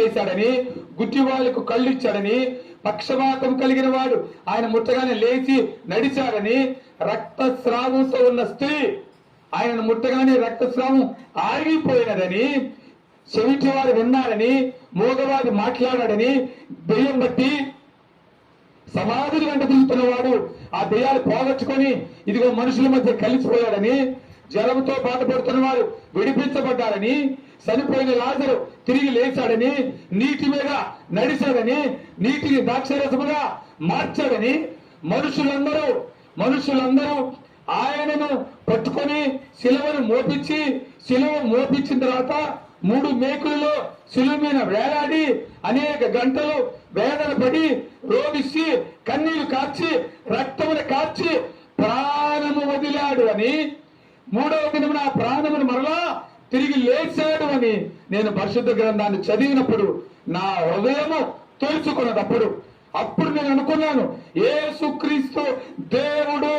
చేశాడని, గుడ్డి వాళ్ళకు కళ్ళు ఇచ్చాడని, పక్షవాతం కలిగిన వాడు ఆయన ముట్టగానే లేచి నడిచాడని, రక్తస్రావంతో ఉన్న స్త్రీ ఆయనను ముట్టగానే రక్తస్రావం ఆగిపోయినదని, చెవిటి వారు విన్నారని, మూగవాడు మాట్లాడాడని, దెయ్యం బట్టి సమాధులు వెంట తిరుగుతున్నవాడు ఆ దెయ్యాలు పోగొచ్చుకొని ఇదిగో మనుషుల మధ్య కలిసిపోయాడని, జ్వరంతో బాధపడుతున్నవాడు విడిపించబడ్డారని, చనిపోయిన లాజరు తిరిగి లేచాడని, నీటి మీద నడిచాడని, నీటిని ద్రాక్షరసముగా మార్చాడని, మనుషులందరూ ఆయనను పట్టుకొని సిలువ మోపించిన తర్వాత 3 మేకులలో సిలువ మీద వేలాడి అనేక గంటలు వేదన పడి రోగిసి కన్నీళ్లు కార్చి రక్తమును కార్చి ప్రాణము వదిలాడు అని, 3వ దినమున ఆ ప్రాణమును మరలా తిరిగి లేచాడు అని నేను పరిశుద్ధ గ్రంథాన్ని చదివినప్పుడు నా హృదయము తెలుసుకున్నదప్పుడు అప్పుడు నేను అనుకున్నాను, యేసుక్రీస్తు దేవుడు,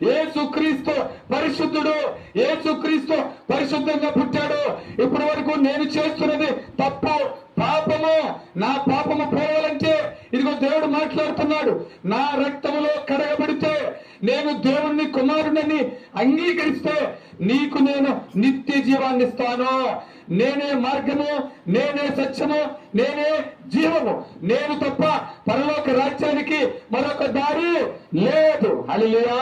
యేసుక్రీస్తు పరిశుద్ధుడు, యేసుక్రీస్తు పరిశుద్ధంగా పుట్టాడు. ఇప్పటి వరకు నేను చేస్తున్నది తప్పు, పాపము. నా పాపము పోవాలంటే ఇదిగో దేవుడు మాట్లాడుతున్నాడు, నా రక్తములో కడగబడితే, నేను దేవుణ్ణి కుమారుడని అంగీకరిస్తే నీకు నేను నిత్య జీవాన్ని ఇస్తాను. నేనే మార్గము, నేనే సత్యము, నేనే జీవము. నేను తప్ప పరలోక రాజ్యానికి మరొక దారి లేదు. హల్లెలూయా.